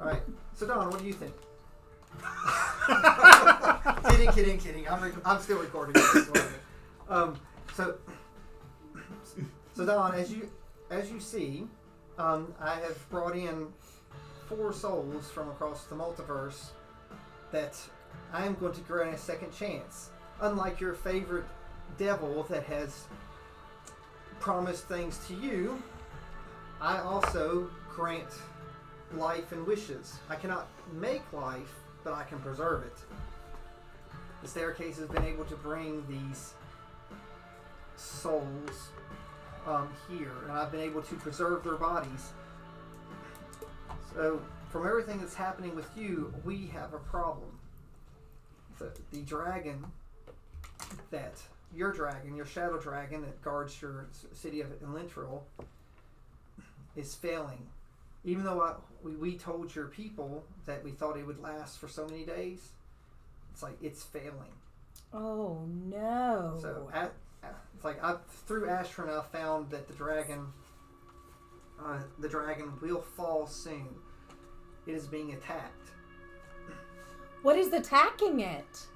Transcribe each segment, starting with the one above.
All right. So Don, what do you think? Kidding. I'm still recording. So Don, as you see, I have brought in 4 souls from across the multiverse that I am going to grant a second chance. Unlike your favorite devil that has promised things to you, I also grant life and wishes. I cannot make life, but I can preserve it. The staircase has been able to bring these souls here, and I've been able to preserve their bodies. So, from everything that's happening with you, we have a problem. The dragon your shadow dragon that guards your city of Elentril is failing. Even though we told your people that we thought it would last for so many days, it's failing. Oh no! So through Ashran, I found that the dragon will fall soon. It is being attacked. What is attacking it?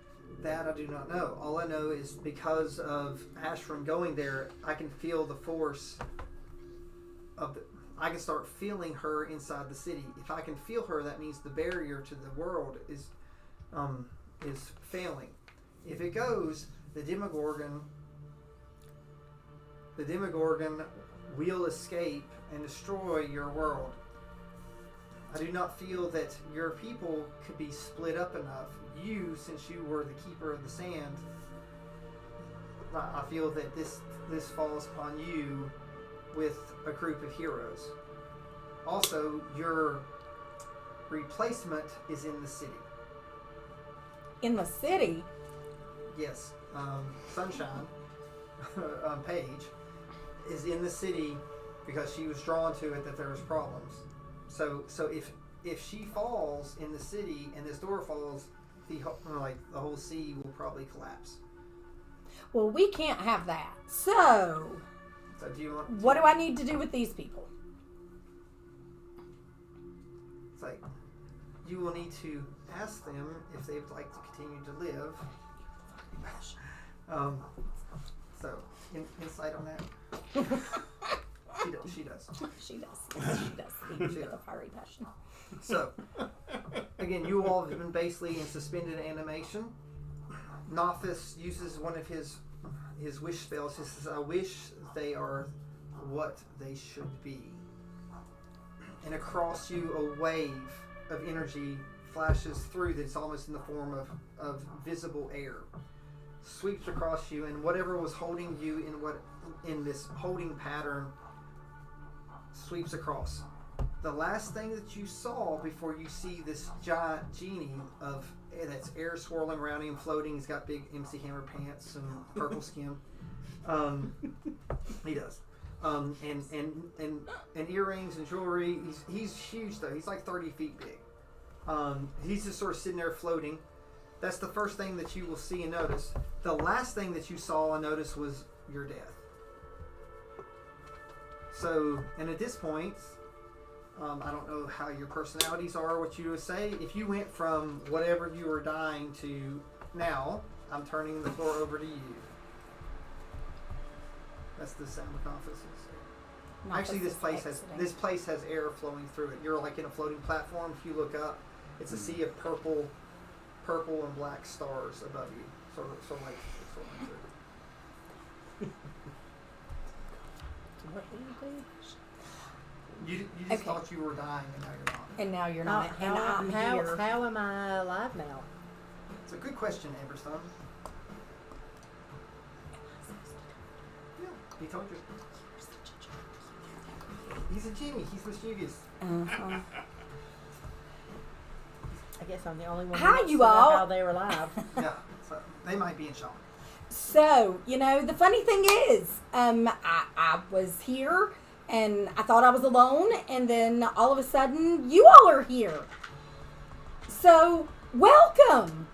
That I do not know. All I know is because of Ashran going there, I can feel the force of I can start feeling her inside the city. If I can feel her, that means the barrier to the world is failing. If it goes, the Demogorgon will escape and destroy your world. I do not feel that your people could be split up enough. You, since you were the keeper of the sand, I feel that this falls upon you with a group of heroes. Also, your replacement is in the city. In the city? Yes. Sunshine, Paige, is in the city because she was drawn to it that there was problems. So if she falls in the city and this door falls, the whole sea will probably collapse. Well, we can't have that. So do you want? What do I need to do with these people? It's like you will need to ask them if they'd like to continue to live. So insight on that. She does. She does. She has a fiery passion. So, again, you all have been basically in suspended animation. Nothus uses one of his wish spells. He says, I wish they are what they should be. And across you, a wave of energy flashes through that's almost in the form of visible air. Sweeps across you, and whatever was holding you in this holding pattern sweeps across. The last thing that you saw before you see this giant genie that's air swirling around him, floating. He's got big MC Hammer pants and purple skin. He does. And earrings and jewelry. He's huge though. He's like 30 feet big. He's just sort of sitting there floating. That's the first thing that you will see and notice. The last thing that you saw and noticed was your death. So, and at this point, I don't know how your personalities are, what you would say. If you went from whatever you were dying to now, I'm turning the floor over to you. That's the sound of Nothus. Actually, this place has air flowing through it. You're like in a floating platform. If you look up, it's a sea of purple and black stars above you. Sort of like What do you do? You just thought you were dying, and now you're not. And now you're not. And I'm here. How am I alive now? It's a good question, Amberstone. Yeah, he told you. He's a genie. He's mischievous. Uh-huh. I guess I'm the only one. Hi, who you knows all. How they were alive. Yeah, so they might be in shock. So, the funny thing is, I was here, and I thought I was alone, and then all of a sudden, you all are here. So, welcome.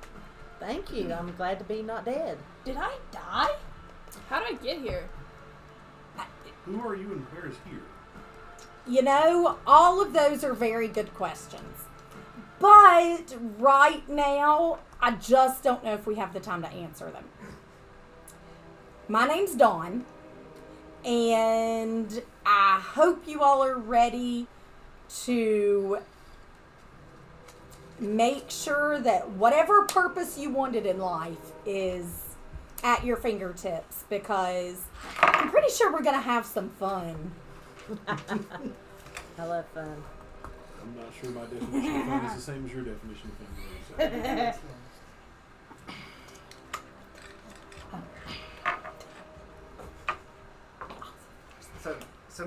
Thank you. I'm glad to be not dead. Did I die? How did I get here? Who are you and where is here? All of those are very good questions. But right now, I just don't know if we have the time to answer them. My name's Dawn, and I hope you all are ready to make sure that whatever purpose you wanted in life is at your fingertips, because I'm pretty sure we're going to have some fun. I love fun. I'm not sure my definition of fun is the same as your definition of fun. So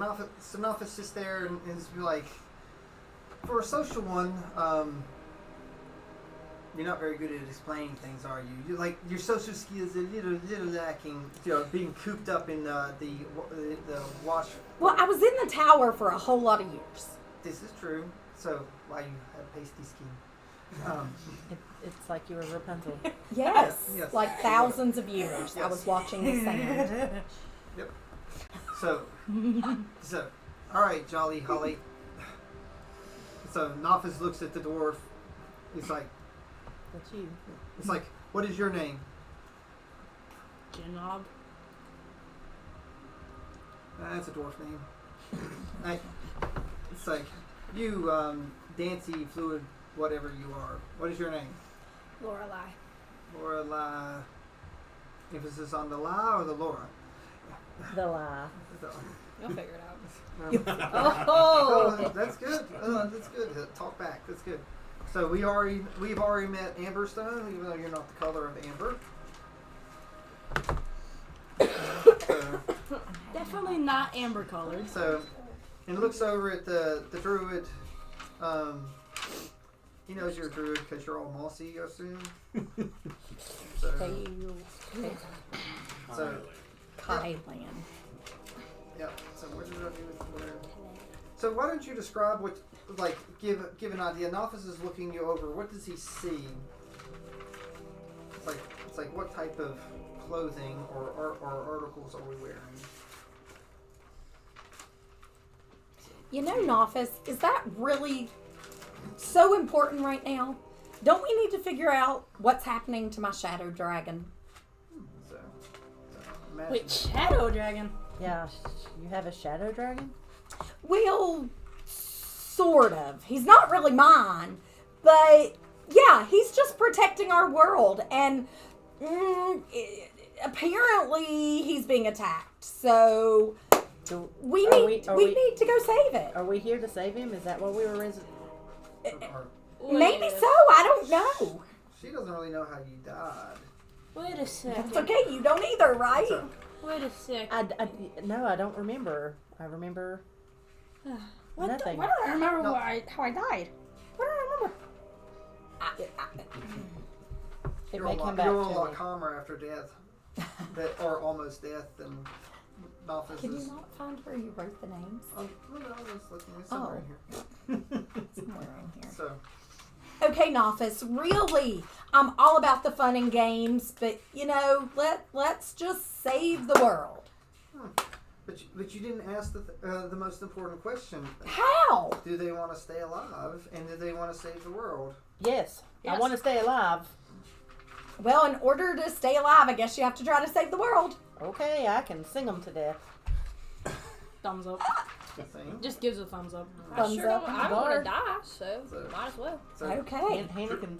Nafis sits there and is like, for a social one, you're not very good at explaining things, are you? Your social skills are a little lacking. Being cooped up in the wash. Well, I was in the tower for a whole lot of years. This is true. So why you have pasty skin? It's like you were Rapunzel. Yes, Yes. like thousands of years. I Yes. was watching the sand. Yep. So, all right, Jolly Holly. So Nafis looks at the dwarf. He's like, That's you. it's like, what is your name? Genob. That's a dwarf name. It's like, you, Dancy, Fluid, whatever you are. What is your name? Lorelei. Lorelei. Emphasis on the la or the Laura? The lie. You'll figure it out. Oh, that's good. That's good. Talk back. That's good. So we've already met Amberstone, even though you're not the color of amber. Definitely not amber colored. So, and looks over at the druid. He knows you're a druid because you're all mossy, I assume. So, so Kylan. yeah. So what did I do with where? So why don't you describe what, like, give an idea. Nafis is looking you over. What does he see? It's like what type of clothing or articles are we wearing? You know, Nafis, is that really so important right now? Don't we need to figure out what's happening to my shadow dragon? So imagine. Wait, Shadow Dragon? Yeah, you have a shadow dragon? Well, sort of. He's not really mine, but yeah, he's just protecting our world, and apparently he's being attacked. So we need to go save it. Are we here to save him? Is that what we were Maybe so. I don't know. She doesn't really know how you died. Wait a second. It's okay. You don't either, right? So, Wait a sec. No, I don't remember. I remember nothing. Why don't I remember No. how I died? What do I remember? It you're may a come lot, back you're a to lot me. calmer after death, or almost death, than Nafis Can you is. not find where you wrote the names? Oh, no, I was looking at somewhere in here. Somewhere in here. So, Okay, Nafis, really, I'm all about the fun and games, but, you know, let's just save the world. but you didn't ask the most important question. How? Do they want to stay alive, and do they want to save the world? Yes, I Yes. want to stay alive. Well, in order to stay alive, I guess you have to try to save the world. Okay, I can sing them to death. Thumbs up. Same. Just gives a thumbs up. Thumbs up. I don't want Guard. to die, so So- might as well. So, Okay. Hannah can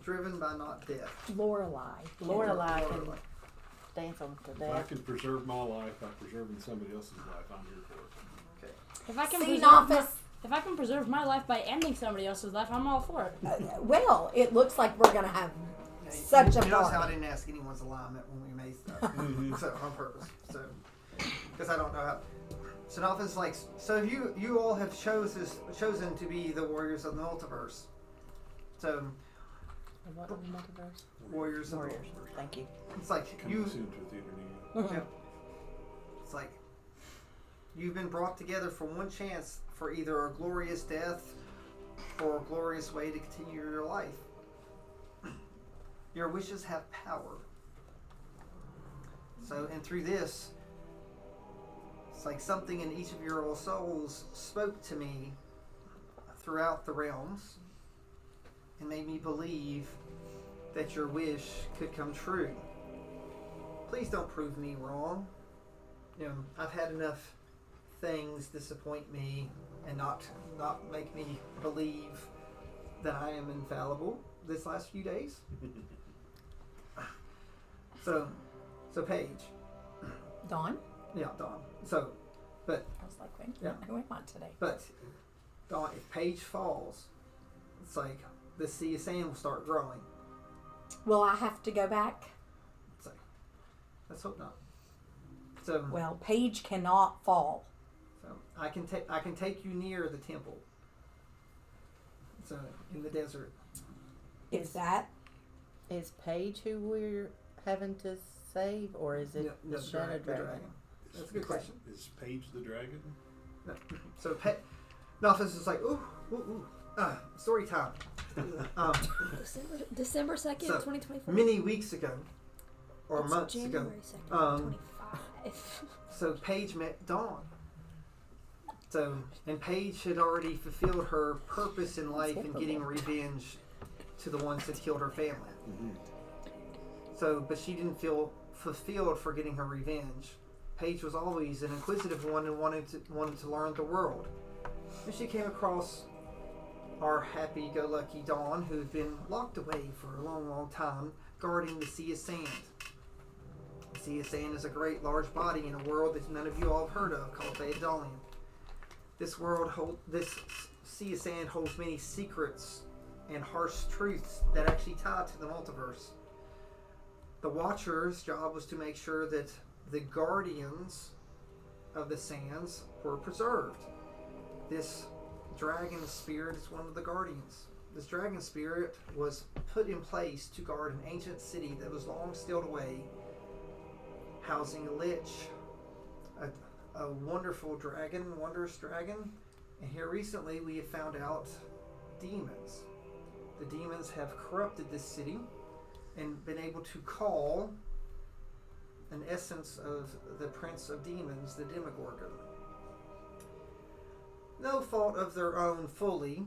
driven by not death. Lorelei. Lorelei can dance them to If I death. can preserve my life by preserving somebody else's life, I'm here for it. Okay. If I can See, preserve Nafis, if I can preserve my life by ending somebody else's life, I'm all for it. well, it looks like we're going to have such a You notice how I party. didn't ask anyone's alignment when we made stuff. Mhm. So on purpose. So because I don't know how. So Nafis like, so you all have chosen to be the warriors of the multiverse. So What in the multiverse? warriors of Warriors. Thank you. it's like Coming you. soon to a theater near you. Yeah. It's like you've been brought together for one chance for either a glorious death or a glorious way to continue your life. Your wishes have power. So, and through this, it's like something in each of your old souls spoke to me throughout the realms. and made me believe that your wish could come true. Please don't prove me wrong. I've had enough things disappoint me and not make me believe that I am infallible this last few days. So Paige. Dawn? Yeah, Dawn. So, but I was like, wait, Yeah. who am I today? But Dawn, if Paige falls, it's like the sea of sand will start growing. Will I have to go back? It's like, let's hope not. So, Well, Paige cannot fall. so I can take you near the temple. So in the desert. Is that Is Paige who we're having to save, or is it the Shadow the Dragon? That's a good question. Is Paige the dragon? No. So Nothus is like, story time. December 2nd, So, 2024. Many weeks ago, or It's months January ago, 2nd, 25. so Paige met Dawn. So, and Paige had already fulfilled her purpose in life in getting revenge to the ones that killed her family. Mm-hmm. So, but she didn't feel fulfilled for getting her revenge. Paige was always an inquisitive one and wanted to learn the world. And she came across our happy-go-lucky Dawn, who had been locked away for a long, long time, guarding the Sea of Sand. The Sea of Sand is a great large body in a world that none of you all have heard of, called Thetadolyon. This Sea of Sand holds many secrets and harsh truths that actually tie to the multiverse. The Watcher's job was to make sure that the guardians of the sands were preserved. This dragon spirit is one of the guardians. This dragon spirit was put in place to guard an ancient city that was long sealed away, housing a lich, a wonderful dragon, wondrous dragon. And here recently we have found out demons. The demons have corrupted this city and been able to call an essence of the prince of demons, the Demogorgon. No fault of their own fully.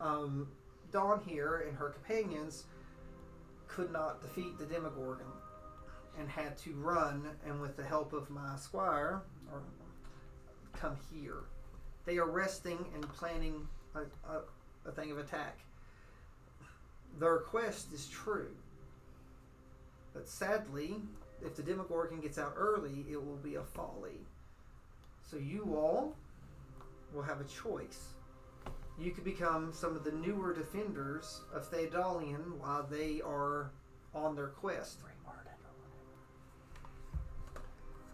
Dawn here and her companions could not defeat the Demogorgon and had to run, and with the help of my squire, or come here. They are resting and planning a thing of attack. Their quest is true, but sadly, if the Demogorgon gets out early, it will be a folly. So you all will have a choice. You could become some of the newer defenders of Thetadolyon while they are on their quest.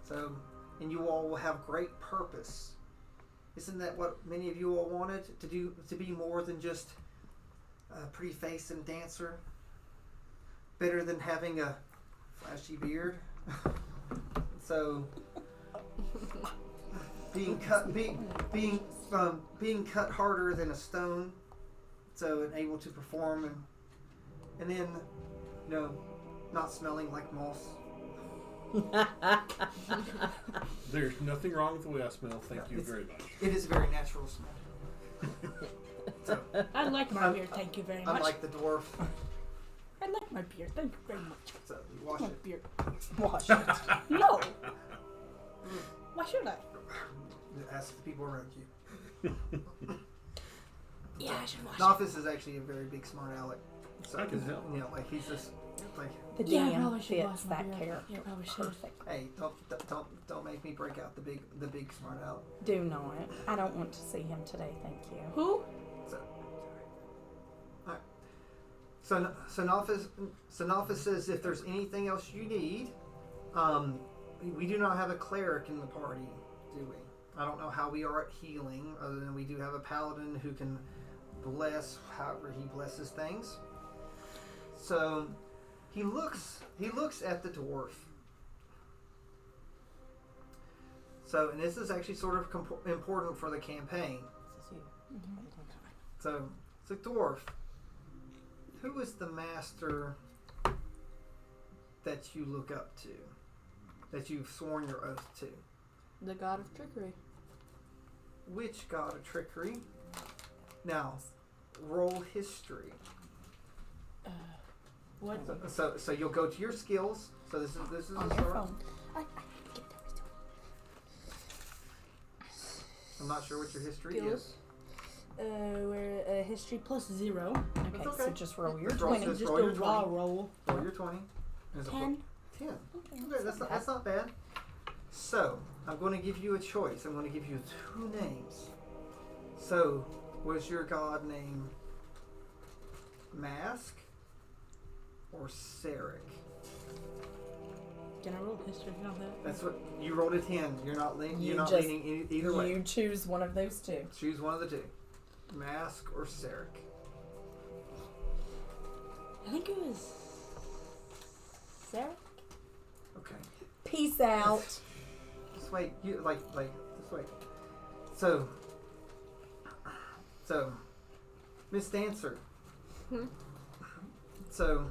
So, and you all will have great purpose. Isn't that what many of you all wanted to do? To be more than just a pretty face and dancer? Better than having a flashy beard? So, being cut harder than a stone, so and able to perform, and then not smelling like moss. There's nothing wrong with the way I smell. Thank you It's- very much. It is a very natural smell. So, I like my beard, thank you very much. unlike the dwarf, I like my beard, thank you very much. so you wash My it. beard. wash it? No! Why should I? Ask the people around you. Yeah, I should wash it. Novice is actually a very big smart aleck. So, I can tell. Like he's just like, The Yeah, I DM probably should wash fits my that beard. character. Yeah, probably should. Perfect. hey, don't make me break out the big smart aleck. Do not. I don't want to see him today, thank you. Who? So, alright. So Novice says if there's anything else you need, we do not have a cleric in the party, do we? I don't know how we are at healing, other than we do have a paladin who can bless however he blesses things. So he looks at the dwarf. So, and this is actually sort of important for the campaign. So dwarf, who is the master that you look up to, that you've sworn your oath to? The god of trickery. Which god of trickery? Now, roll history. What? So you'll go to your skills. So this is On a your start. phone. I'm not sure what your history Skills. is. We're history plus 0. Okay, That's so okay. just roll your Just roll 20. this. Just roll a your raw 20. roll. Roll your 20. There's a 10. 10. Okay, that's not bad. So I'm going to give you a choice. I'm going to give you 2 names. So was your god name Mask or Sarek? Can I roll history if you know that? That's what you rolled a 10. You're not You just- leaning either way. You choose one of those two. Choose one of the 2. Mask or Sarek. I think it was Sarah. Okay. Peace out. Just wait. You just wait. So Miss Dancer. So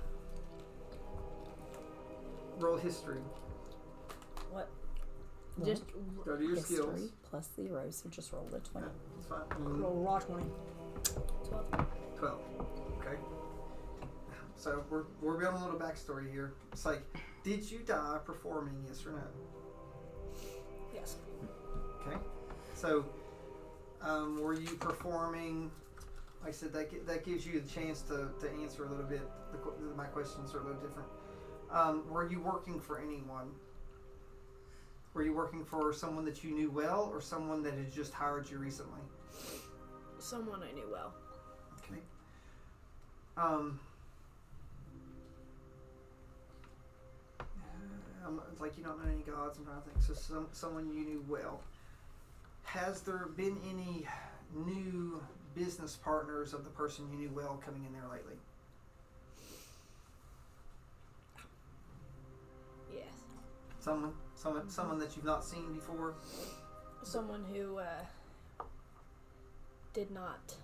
roll history. What? Well, Just Go to your history skills. plus 0, so just roll the 20. Yeah, that's fine. roll raw 20. 12. 12. Okay. So we're building a little backstory here. It's like, did you die performing? Yes or no? Yes. Okay. So, were you performing? Like I said, that gives you the chance to answer a little bit. My questions are a little different. Were you working for anyone? Were you working for someone that you knew well, or someone that had just hired you recently? Someone I knew well. Okay. It's like you don't know any gods. I'm trying to think. So someone you knew well. Has there been any new business partners of the person you knew well coming in there lately? Yes. Someone that you've not seen before. Someone who did not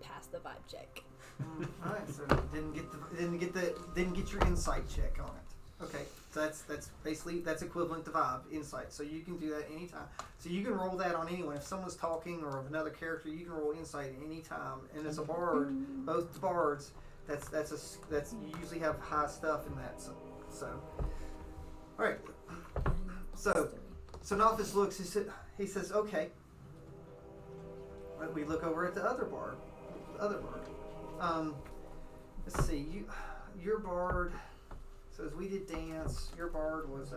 pass the vibe check. All right, so didn't get your insight check on it. Okay, so that's basically equivalent to vibe insight. So you can do that anytime. So you can roll that on anyone. If someone's talking or of another character, you can roll insight anytime. And as a bard, both the bards, that's you usually have high stuff in that. So all right. So Nothus looks. He says, okay. We look over at the other bard. Let's see. Your bard. So as we did dance, your bard was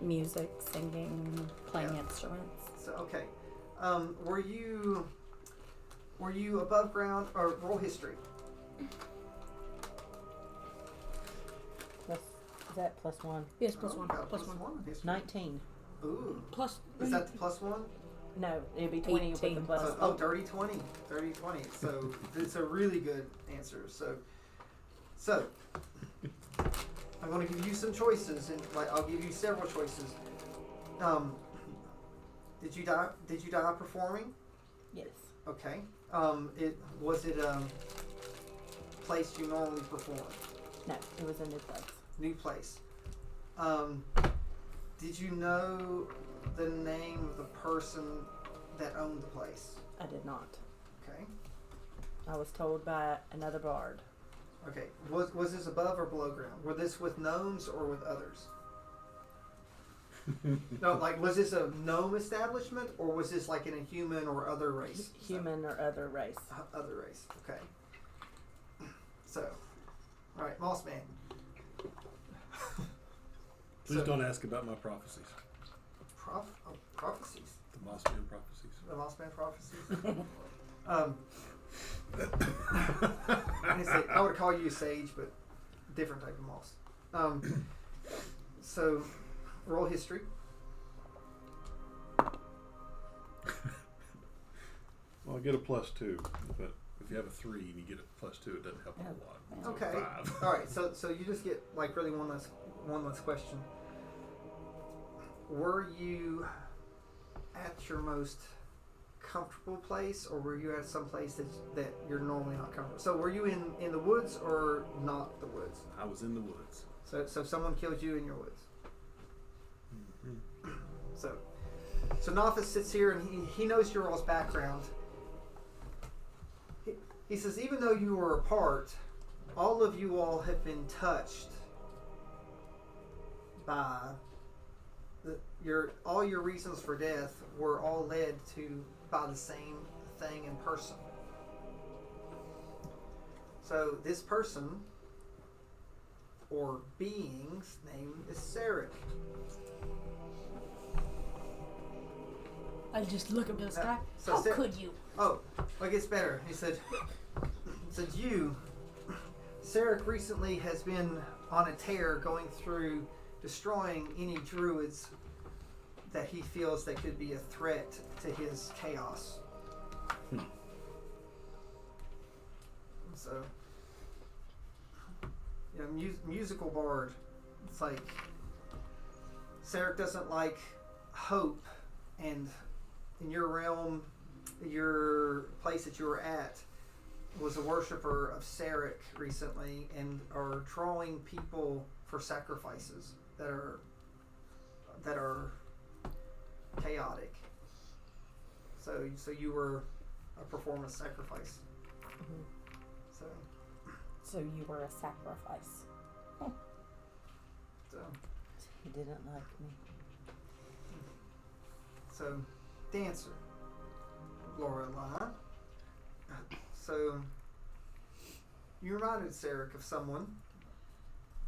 Music, singing, playing instruments. So okay. Were you above ground or roll history? Plus, is that plus 1? Yes, plus 1. Got a Plus 1. history. 19. Ooh. Plus. Is that the plus 1? No, it'd be 20 with the 18 plus. Oh, dirty 20. Dirty 20. So it's a really good answer. So I'm going to give you some choices, and I'll give you several choices. Did you die performing? Yes. Okay. Was it place you normally perform? No, it was a new place. New place. Did you know the name of the person that owned the place? I did not. Okay. I was told by another bard. Okay. Was this above or below ground? Were this with gnomes or with others? No, was this a gnome establishment or was this like in a human or other race? Human or other race. Other race. Okay. So, all right, Moss Man. Please don't ask about my prophecies. Prophecies. The Mossman prophecies. The Moss Man prophecies. I would call you a sage, but different type of moss. So, roll history. Well, I get a +2, but if you have a 3 and you get a +2, it doesn't help a whole lot. So Okay. 5. All right. So you just get really one last question. Were you at your most comfortable place, or were you at some place that you're normally not comfortable? So were you in the woods or not the woods? I was in the woods. So someone killed you in your woods. Mm-hmm. So Nothus sits here and he knows your all's background. He says, even though you were apart, all of you all have been touched by all your reasons for death were all led to by the same thing in person. So this person or being's name is Sarek. I just look up to the sky. So How could you? Oh, it gets better. He said, Sarek recently has been on a tear going through destroying any druids that he feels that could be a threat to his chaos. So, musical bard. It's like Sarek doesn't like hope, and in your realm, your place that you were at was a worshiper of Sarek recently, and are drawing people for sacrifices that are chaotic. So you were a performance sacrifice. Mm-hmm. So you were a sacrifice. So He didn't like me. So dancer, Lorelai. So you reminded Sarek of someone.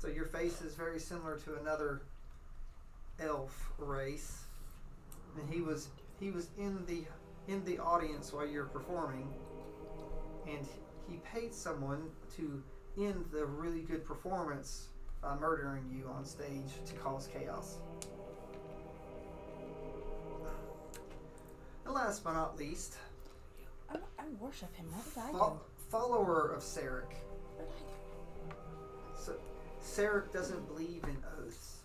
So your face is very similar to another elf race, and he was in the audience while you're performing, and he paid someone to end the really good performance by murdering you on stage to cause chaos. And last but not least, I worship him. What did I do? follower of Sarek. What did I do? So Sarek doesn't believe in oaths.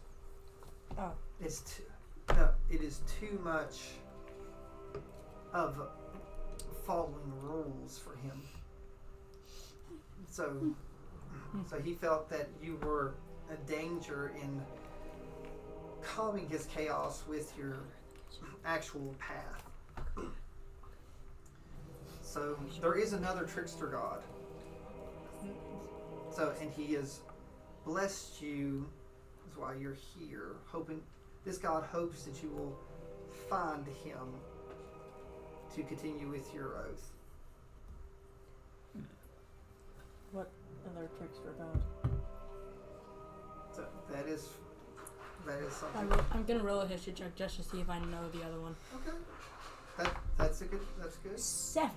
Oh. It is too much of following rules for him. So he felt that you were a danger in calming his chaos with your actual path. So there is another trickster god. So, and he has blessed you. That's why you're here, hoping. This god hopes that you will find him to continue with your oath. What other trickster god? So that is something. I'm gonna roll a history check just to see if I know the other one. Okay. That's good. 7.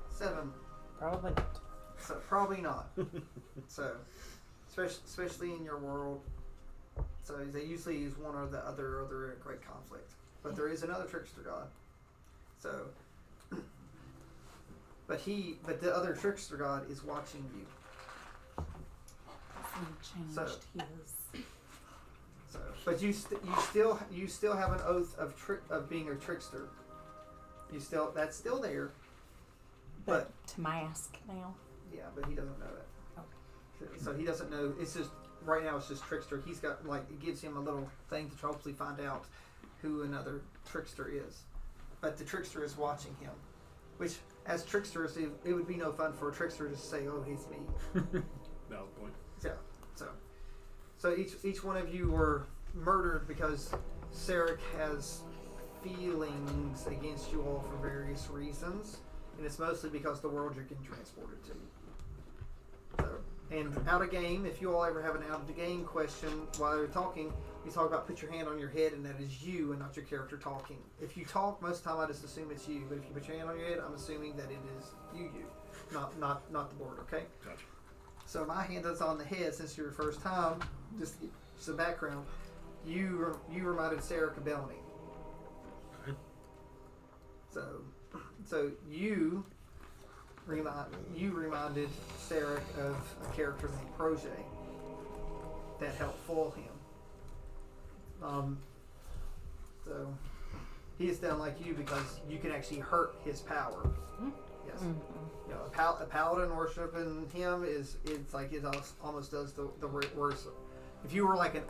7. Probably not. So probably not. So, especially in your world. So they usually use one or the other, or they're in great conflict. But there is another trickster god. So, but the other trickster god is watching you. Changed So- his. So, but you still have an oath of being a trickster. That's still there. But to mask now. yeah, but he doesn't know it. Okay. So he doesn't know. It's just right now. It's just trickster. He's got it gives him a little thing to hopefully find out who another trickster is. But the trickster is watching him, which as tricksters, it would be no fun for a trickster to say, "Oh, he's me." Valid point. Yeah. So each one of you were murdered because Sarek has feelings against you all for various reasons, and it's mostly because the world you're getting transported to. So, and out of game, if you all ever have an out of the game question while you're talking, you talk about put your hand on your head, and that is you and not your character talking. If you talk, most of the time I just assume it's you, but if you put your hand on your head, I'm assuming that it is you, not the board. Okay. Gotcha. So my hand is on the head since your first time. Just a background. You reminded Sarek of Bellamy. Okay. So you reminded Sarek of a character named Projet that helped foil him. So he is down like you because you can actually hurt his power. Yes. Mm-hmm. You know, a paladin worshiping him it's like it almost does the worst. If you were like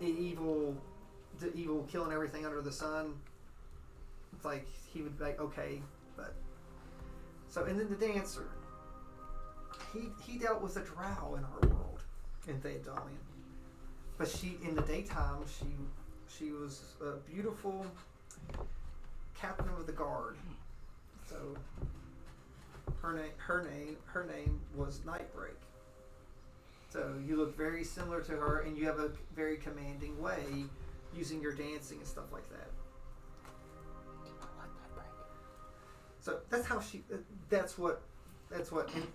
evil killing everything under the sun, it's like he would be like okay, but So, and then the dancer. He dealt with a drow in our world, in Thetadolyon. But she, in the daytime, she was a beautiful captain of the guard. So her name was Nightbreak. So you look very similar to her, and you have a very commanding way, using your dancing and stuff like that. So that's how she. That's what.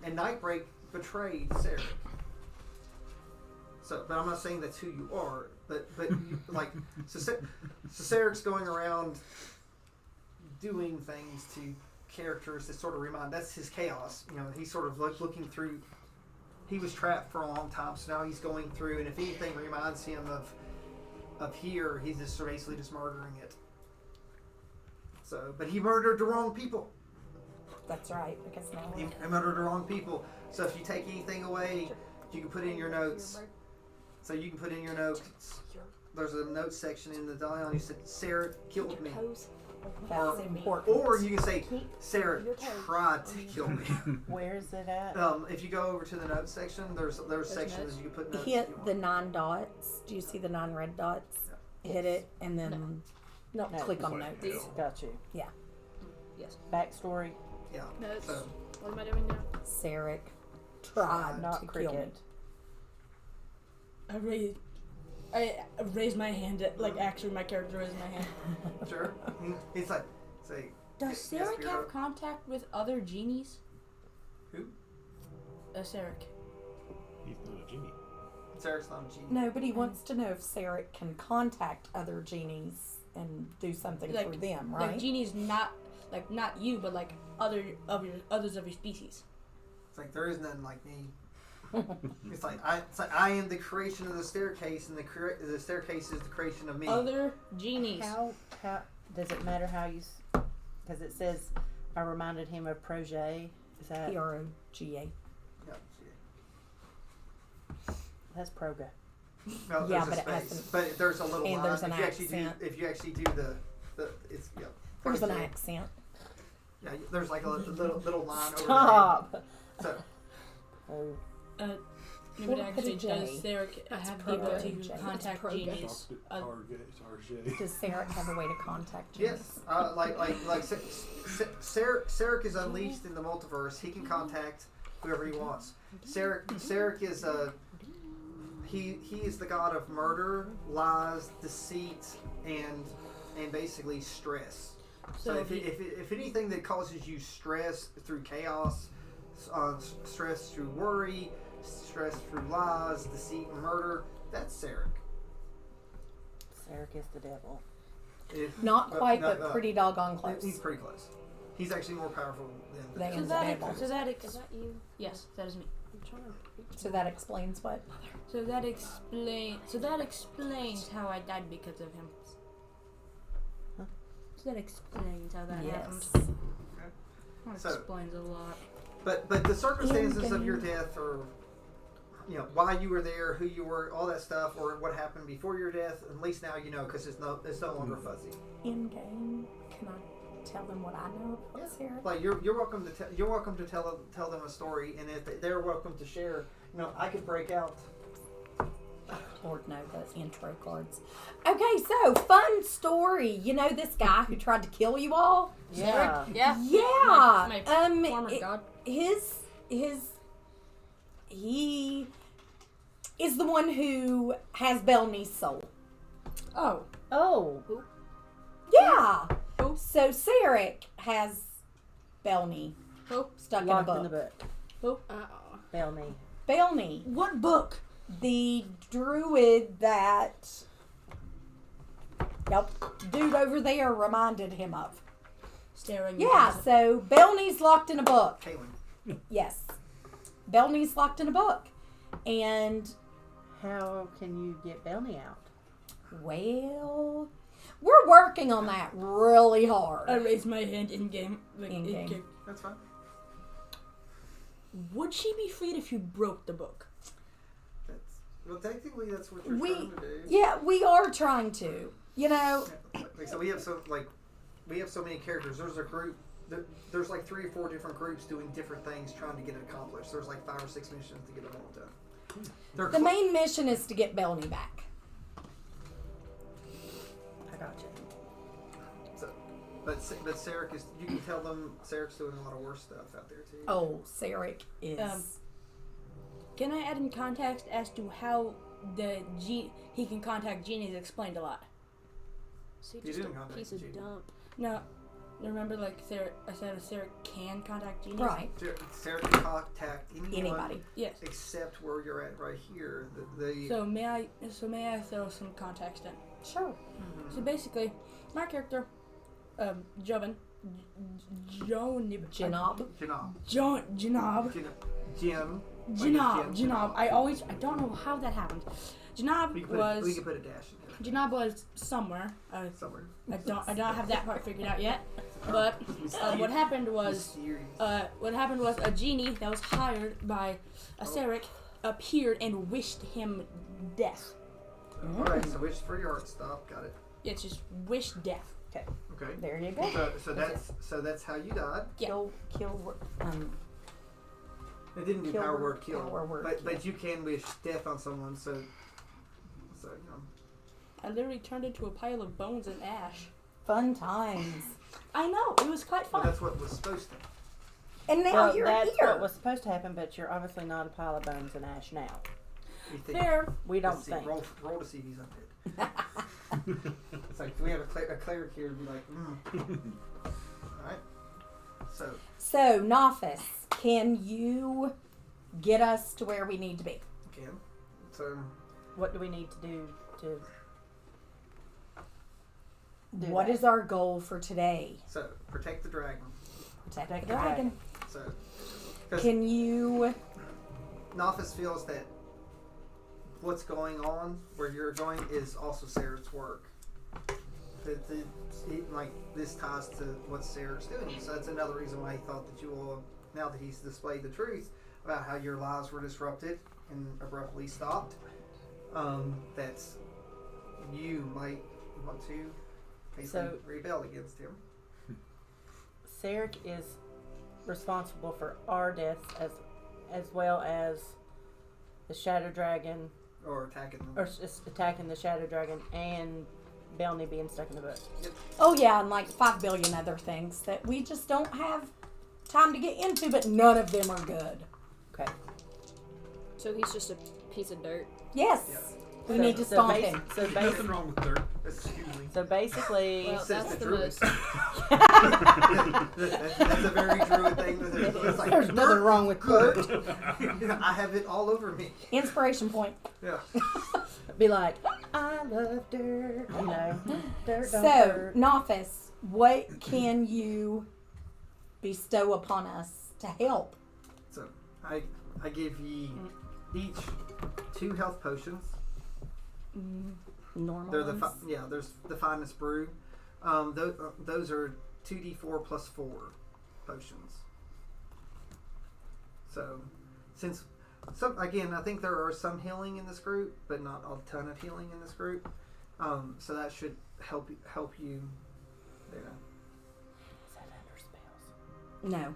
And Nightbreak betrayed Sarah. So, but I'm not saying that's who you are. But you, like, so Sarek's going around doing things to characters that sort of remind. That's his chaos. You know, he's sort of like looking through. He was trapped for a long time, so now he's going through, and if anything reminds him of here, he's just basically just murdering it. So, but he murdered the wrong people. That's right, because now He murdered the wrong people. So if you take anything away, you can put in your notes. So you can put in your notes. There's a notes section in the Dalion. You said Sarah killed me, that's important. or you can say Sarah tried to kill me. Where is it at? If you go over to the notes section, there's sections you can put notes. Hit if you the want. 9 dots. Do you see the 9 red dots? Hit it and then No. click on Like, notes. Got you. Yeah. Yes. Backstory, Yeah. Notes. So What am I doing now? Sarek tried not to kill me. cricket. I raised my hand. Like actually, my character raised my hand. sure. It's like say. Does yes, Sarek Bureau. have contact with other genies? Who? Sarek. He's not a genie. Sarah's not a genie. No, but he wants to know if Sarek can contact other genies and do something Like- for them, right? Like genies, not you, but like others of your species. It's like there is nothing like me. It's like I am the creation of the staircase, and the staircase is the creation of me. Other genies. How does it matter how you? Because it says I reminded him of Projet. Is that Proga. Yeah, that's Proga? no, Yeah, there's but a it has space. some- But there's a little and line. there's an if you actually do the it's There's an Projet. accent. Yeah, there's like a little line Stop. over Oh, No, What but actually, put a does J? Sarek That's have the Proga. ability J. to It's contact Proga. genies? RJ. Does Sarek have a way to contact there. you? Yes, like Sarek is unleashed in the multiverse. He can contact whoever he wants. Sarek is he is the god of murder, lies, deceit, and basically stress. So if anything that causes you stress through chaos, stress through worry, stress through lies, deceit, and murder, that's Sarek. Sarek is the devil. Not quite, but pretty doggone He's close. pretty close. He's actually more powerful than They- So the that devil. so that Is that you? yes, that is me. I'm trying to. So that explains what? So that explains how I died because of him. Huh? So that explains how that happened. Yes. That So- explains a lot. But the circumstances of your In-game. death, or why you were there, who you were, all that stuff, or what happened before your death. At least now you know, because it's no longer fuzzy. In game, can I tell them what I know about Sarek? Like you're welcome to tell them a story, and if they're welcome to share. I could break out. Lord no, the intro cards. Okay, so fun story. You know this guy who tried to kill you all? Yeah. Yeah. Yeah. My former god. He is the one who has Belny's soul. Oh. Oh. Yeah. Who? So Sarek has Belny Who? stuck Locked in a in the book. book. Uh-oh. Belny. Belny, What book? the druid that dude over there reminded him of. Staring. Yeah, so Belny's locked in a book. Kaylin. Yes. Belny's locked in a book. And, How can you get Belny out? well, we're working on that really hard. I raised my hand in game. In-game. That's fine. Would she be freed if you broke the book? Technically that's what you're We, trying to do. yeah, we are trying to. You know, So we have so many characters. There's a group there's like 3 or 4 different groups doing different things trying to get it accomplished. There's like 5 or 6 missions to get them all done. The main mission is to get Belny back. I got you. So, but Sarek is. You can tell them Sarek's doing a lot of worse stuff out there too. Oh, Sarek is. Can I add in context as to how he can contact genies? Explained a lot. So You just didn't a contact piece the of genie. dump. No, remember like Sarah? I said Sarah can contact genies. Right. Sarek can contact anyone Anybody. Yes. except where you're at right here. So may I throw some context in? Sure. So basically, my character, Jovan, Janob. Janob. I don't know how that happened. Janob We was can put a dash in here. Janob was somewhere. Somewhere. I don't have that part figured out yet. But what happened was a genie that was hired by a Sarek appeared and wished him death. Alright, so wish for your art stop. Got it. Yeah, it's just wish death. Okay. Okay. There you go. So that's how you died. Kill. It didn't do Kill power word, word kill, power word but you can wish death on someone. So you know. I literally turned into a pile of bones and ash. Fun times. I know, it was quite Well, fun. that's what was supposed to. And now Well, you're that's here. what was supposed to happen, but you're obviously not a pile of bones and ash now. You think. Fair. We don't Let's see, think. roll to see if he's undead. It's like we have a cleric here and be like, Alright. So, Nophis, can you get us to where we need to be? Again. So What do we need to do to do What that? is our goal for today? protect the dragon. Protect the dragon. So because Can you... Nophis feels that what's going on where you're going is also Sarah's work. This ties to what Sarah's doing. So that's another reason why he thought that you all, now that he's displayed the truth about how your lives were disrupted and abruptly stopped, that you might want to basically rebel against him. Sarek is responsible for our deaths as well as the Shadow Dragon, Or attacking them. or attacking the Shadow Dragon and Belny being stuck in the book. Oh, yeah, and like 5 billion other things that we just don't have time to get into, but none of them are good. Okay. So he's just a piece of dirt. Yes. Yeah. We need to stomp him. Nothing wrong with dirt. Excuse me. So basically, Well, says that's the the druid. most. That's a very druid thing. It's like, There's nothing wrong with dirt. I have it all over me. Inspiration point. Yeah. be like, I love dirt, you know, dirt. So, dirt. Nophis, what can you bestow upon us to help? So I give ye each 2 health potions. Normal They're ones? there's the finest brew. Those are 2d4 plus 4 potions. So since again, I think there are some healing in this group, but not a ton of healing in this group. So that should help you there. Is that under spells?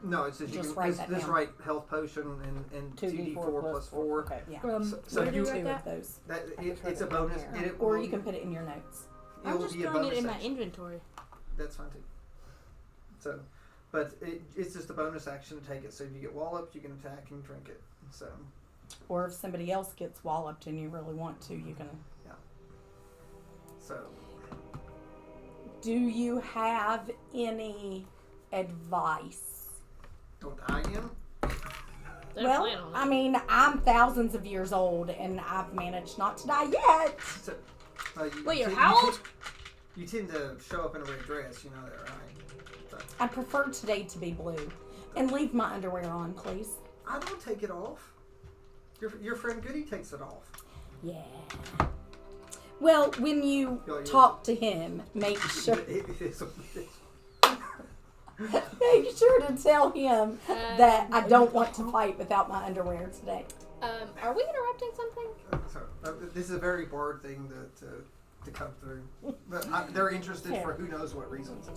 No. No, it's just, Just you write can that just down. write health potion and 2d4 plus 4. Okay. Yeah. So Where do you- you Two write of that? those. It's a bonus. Or you can put it in your notes. I'm just be a throwing it bonus in my action. inventory. That's fine too. So, but it's just a bonus action to take it. So if you get walloped, you can attack and drink it. So, Or if somebody else gets walloped and you really want to, you can. so Do you have any advice? don't die again. They're Well, planning on it. I mean, I'm thousands of years old and I've managed not to die yet. So, Wait, you're how old? You tend to show up in a red dress. You know that, right? So, I prefer today to be blue. And leave my underwear on, please. I don't take it off. Your friend Goody takes it off. Yeah. Well, when you Yeah. talk to him, make sure It's make sure to tell him that I don't want to fight without my underwear today. Are we interrupting something? so, this is a very bard thing to come through. But they're interested for who knows what reasons.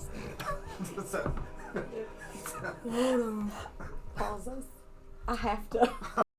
So, Pauses. I have to.